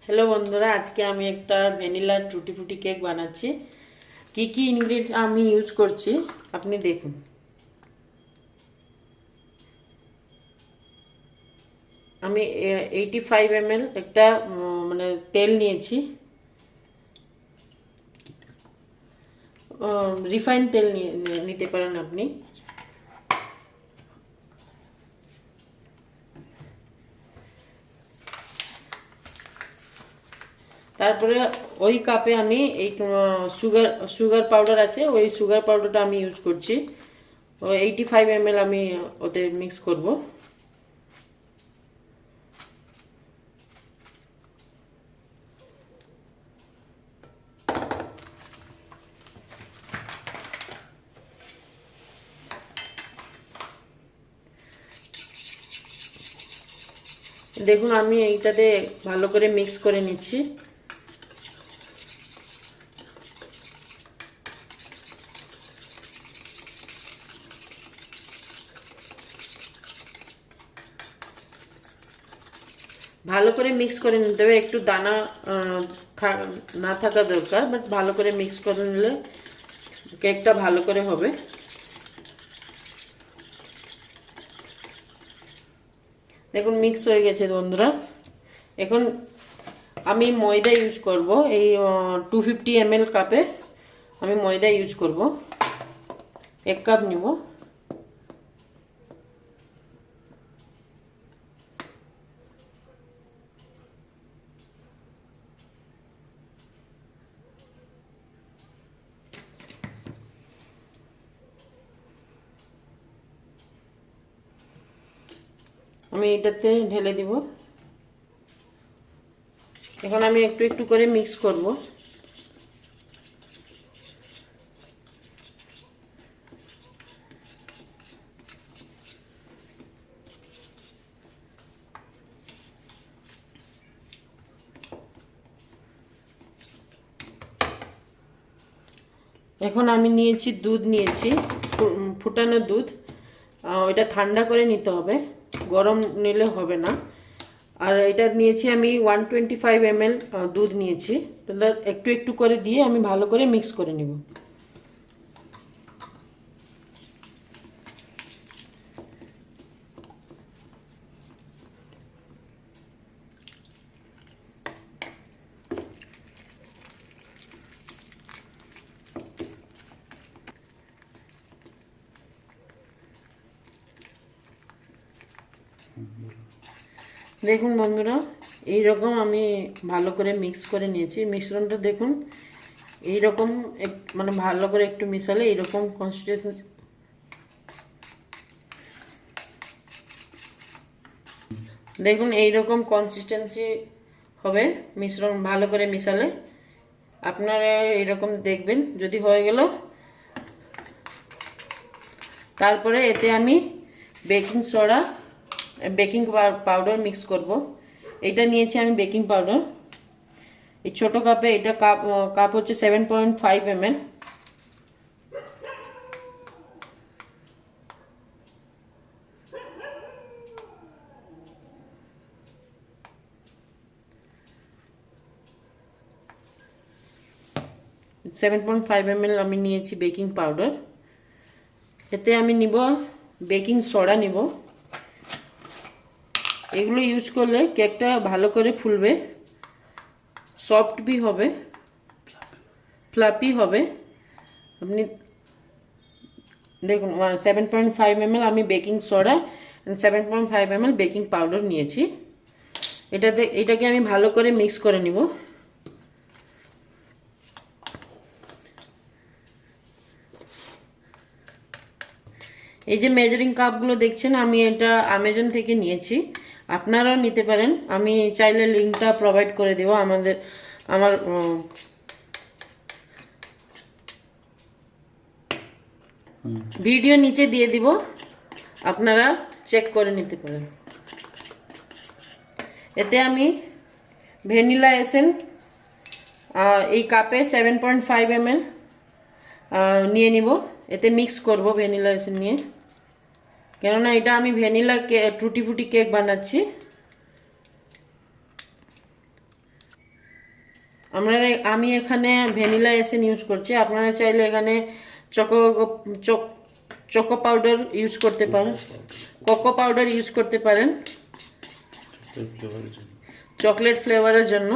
Hello বন্ধুরা, আজকে আমি একটা ভ্যানিলা টুটি ফুটি কেক বানাচ্ছি। কি কি ইনগ্রিডিয়েন্ট আমি ইউজ করছি আপনি দেখুন। আমি 85 ml একটা মানে তেল নিয়েছি, রিফাইন্ড তেল নিতে পারেন আপনি। তারপরে ওই কাপে আমি এই সুগার পাউডার আছে, ওই সুগার পাউডারটা আমি ইউজ করছি। 85 ml আমি ওতে মিক্স করব। দেখুন আমি এইটাতে ভালো করে মিক্স করে নিচ্ছি। ভালো করে মিক্স করে নিতে হবে, একটু দানা না থাকা দরকার, বাট ভালো করে মিক্স করে নিলে কেকটা ভালো করে হবে। দেখুন মিক্স হয়ে গেছে বন্ধুরা। এখন আমি ময়দা ইউজ করব। এই 250 ml কাপে আমি ময়দা ইউজ করব। 1 কাপ নিব। আমি এটাতে ঢেলে দিব। এখন আমি একটু একটু করে মিক্স করব। এখন আমি নিয়েছি দুধ, নিয়েছি ফুটানো দুধ। ওইটা ঠান্ডা করে নিতে হবে, গরম নিলে হবে না। আর এটা নিয়েছি আমি 125 ml দুধ নিয়েছি। তাহলে একটু একটু করে দিয়ে আমি ভালো করে মিক্স করে নিব। দেখুন বন্ধুরা, এইরকম আমি ভালো করে মিক্স করে নিয়েছি। মিশ্রণটা দেখুন এইরকম, মানে ভালো করে একটু মিশালে এইরকম কনসিস্টেন্সি। দেখুন এইরকম কনসিস্টেন্সি হবে মিশ্রণ ভালো করে মিশালে। আপনারা এইরকম দেখবেন। যদি হয়ে গেল, তারপরে এতে আমি baking soda, baking powder mix করব। এটা নিয়েছি আমি বেকিং পাউডার। এই ছোটো কাপে এটা কাপ হচ্ছে 7.5 ml। আমি নিয়েছি বেকিং পাউডার। এতে আমি নিব বেকিং সোডা নিব। এগুলো ইউজ করলে কেকটা ভালো করে ফুলবে, সফট भी হবে, ফ্লাপি হবে। আপনি দেখুন 7.5 ml আমি baking soda 7.5 ml baking powder নিয়েছি। এটাকে আমি ভালো করে মিক্স করে নিব। এই যে মেজারিং কাপগুলো দেখছেন, আমি এটা অ্যামাজন থেকে নিয়েছি, আপনারাও নিতে পারেন। আমি চাইলে লিঙ্কটা প্রোভাইড করে দেব আমার ভিডিও নিচে দিয়ে দিব, আপনারা চেক করে নিতে পারেন। এতে আমি ভ্যানিলা এসেন্স এই কাপে 7.5 ml নিয়ে নিব। এতে মিক্স করব ভ্যানিলা এসেন্স নিয়ে, কেননা এটা আমি ভ্যানিলা টুটি ফুটি কেক বানাচ্ছি। আমি এখানে ভ্যানিলা এসেন্স ইউজ করছি, আপনারা চাইলে এখানে চকো চকো পাউডার ইউজ করতে পারেন, কোকো পাউডার ইউজ করতে পারেন চকলেট ফ্লেভারের জন্য।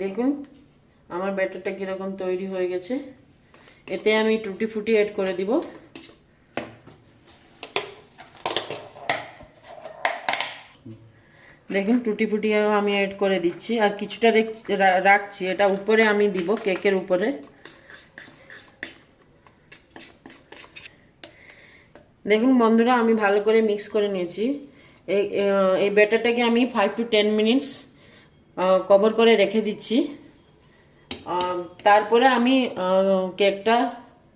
দেখুন আমার ব্যাটারটা কীরকম তৈরি হয়ে গেছে। এতে আমি টুটি ফুটি অ্যাড করে দিব। দেখুন টুটি ফুটি আমি অ্যাড করে দিচ্ছি, আর কিছুটা রাখছি, এটা উপরে আমি দিব কেকের উপরে। দেখুন বন্ধুরা আমি ভালো করে মিক্স করে নিয়েছি। এই ব্যাটারটাকে আমি 5 to 10 মিনিটস কভার করে রেখে দিচ্ছি। তারপরে আমি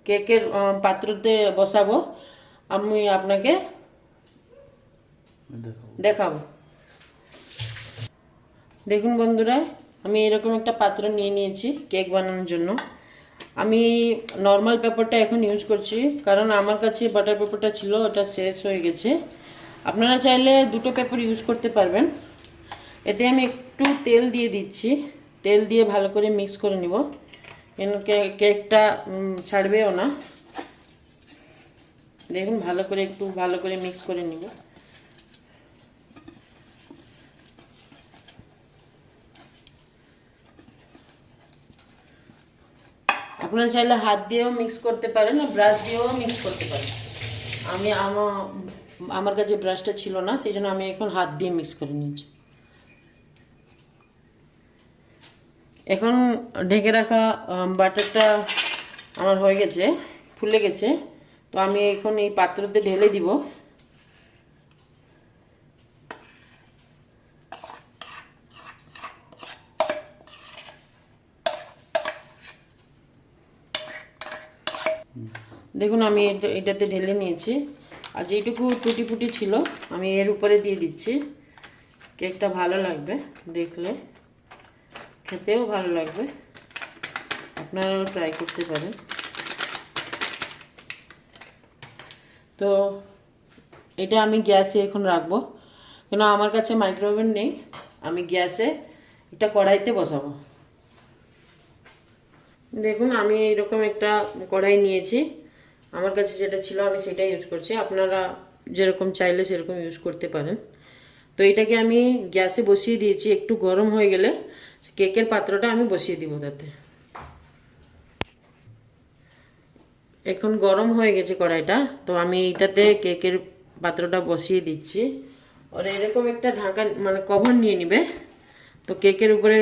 কেকের পাত্রতে বসাবো, আমি আপনাকে দেখাবো। দেখুন বন্ধুরা আমি এরকম একটা পাত্র নিয়ে নিয়েছি কেক বানানোর জন্য। আমি নর্মাল পেপারটা এখন ইউজ করছি, কারণ আমার কাছে বাটার পেপারটা ছিল ওটা শেষ হয়ে গেছে। আপনারা চাইলে দুটো পেপার ইউজ করতে পারবেন। এতে আমি একটু তেল দিয়ে দিচ্ছি, তেল দিয়ে ভালো করে মিক্স করে নিব, কেকটা ছাড়বেও না। দেখুন একটু ভালো করে মিক্স করে নিব। আপনারা চাইলে হাত দিয়েও মিক্স করতে পারেন, আর ব্রাশ দিয়েও মিক্স করতে পারেন। আমি আমার কাছে ব্রাশটা ছিল না, সেই জন্য আমি এখন হাত দিয়ে মিক্স করে নিয়েছি। এখন ঢেকে রাখা বাটারটা আমার হয়ে গেছে, ফুলে গেছে। তো আমি এখন এই পাত্রতে ঢেলে দিব। দেখুন আমি এটাতে ঢেলে নিয়েছি, আর যেটুকু টুটি ফুটি ছিল আমি এর উপরে দিয়ে দিচ্ছি। কেকটা ভালো লাগবে দেখলে, খেতেও ভালো লাগবে, আপনারাও ট্রাই করতে পারেন। তো এটা আমি গ্যাসে এখন রাখবো, কেন আমার কাছে মাইক্রোওভেন নেই। আমি গ্যাসে এটা কড়াইতে বসাবো। দেখুন আমি এরকম একটা কড়াই নিয়েছি, আমার কাছে যেটা ছিল আমি সেটাই ইউজ করছি, আপনারা যেরকম চাইলে সেরকম ইউজ করতে পারেন। তো এটাকে আমি গ্যাসে বসিয়ে দিয়েছি, একটু গরম হয়ে গেলে কেকের পাত্রটা আমি বসিয়ে দিব তাতে। এখন গরম হয়ে গেছে কড়াইটা, তো আমি এটাতে কেকের পাত্রটা বসিয়ে দিচ্ছি। আর এরকম একটা ঢাকা মানে কভার নিয়ে নিবে, তো কেকের উপরে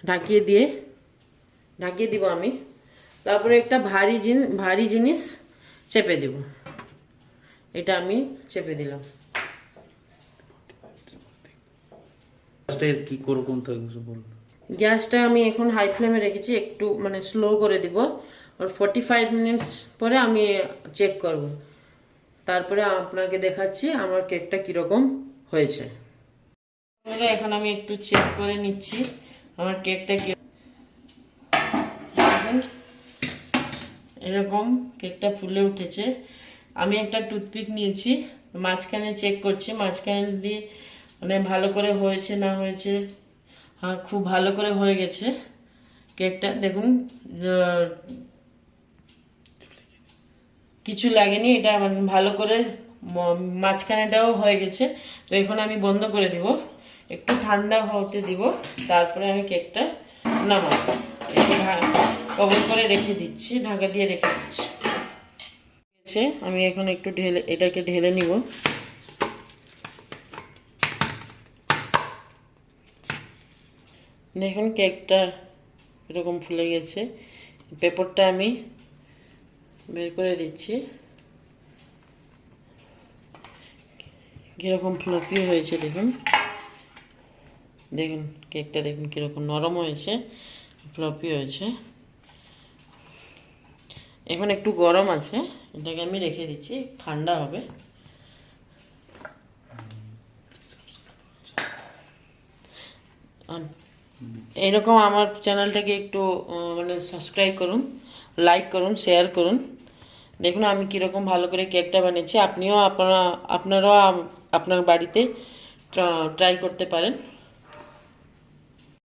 ঢাকিয়ে দিব আমি। তারপরে একটা ভারী জিনিস চেপে দেব, এটা আমি চেপে দিলাম। কি করব থাকবে বলুন। গ্যাসটা আমি এখন হাই ফ্লেমে রেখেছি, একটু মানে স্লো করে দিব। আর 45 মিনিটস পরে আমি চেক করব, তারপরে আপনাকে দেখাচ্ছি আমার কেকটা কীরকম হয়েছে। এখন আমি একটু চেক করে নিচ্ছি আমার কেকটা কি। এরকম কেকটা ফুলে উঠেছে। আমি একটা টুথপিক নিয়েছি, মাঝখানে চেক করছি, মাঝখানে দিয়ে মানে ভালো করে হয়েছে না হয়েছে। হ্যাঁ খুব ভালো করে হয়ে গেছে কেকটা। দেখুন কিছু লাগেনি, এটা মানে ভালো করে মাঝখানেটাও হয়ে গেছে। তো এখন আমি বন্ধ করে দিব, একটু ঠান্ডা হতে দিব, তারপরে আমি কেকটা নামাবো। কভার করে রেখে দিচ্ছি, ঢাকা দিয়ে রেখে দিচ্ছি। আমি এখন একটু এটাকে ঢেলে নিব। দেখুন কেকটা এরকম ফুলে গেছে। পেপারটা আমি বের করে দিচ্ছি, কিরকম ফ্লপি হয়েছে দেখুন। কেকটা দেখুন কিরকম নরম হয়েছে, ফ্লপি হয়েছে। এখন একটু গরম আছে, এটাকে আমি রেখে দিচ্ছি, ঠান্ডা হবে। এরকম আমার চ্যানেলটাকে একটু মানে সাবস্ক্রাইব করুন, লাইক করুন, শেয়ার করুন। দেখুন আমি কীরকম ভালো করে কেকটা বানিয়েছি। আপনারাও আপনার বাড়িতে ট্রাই করতে পারেন।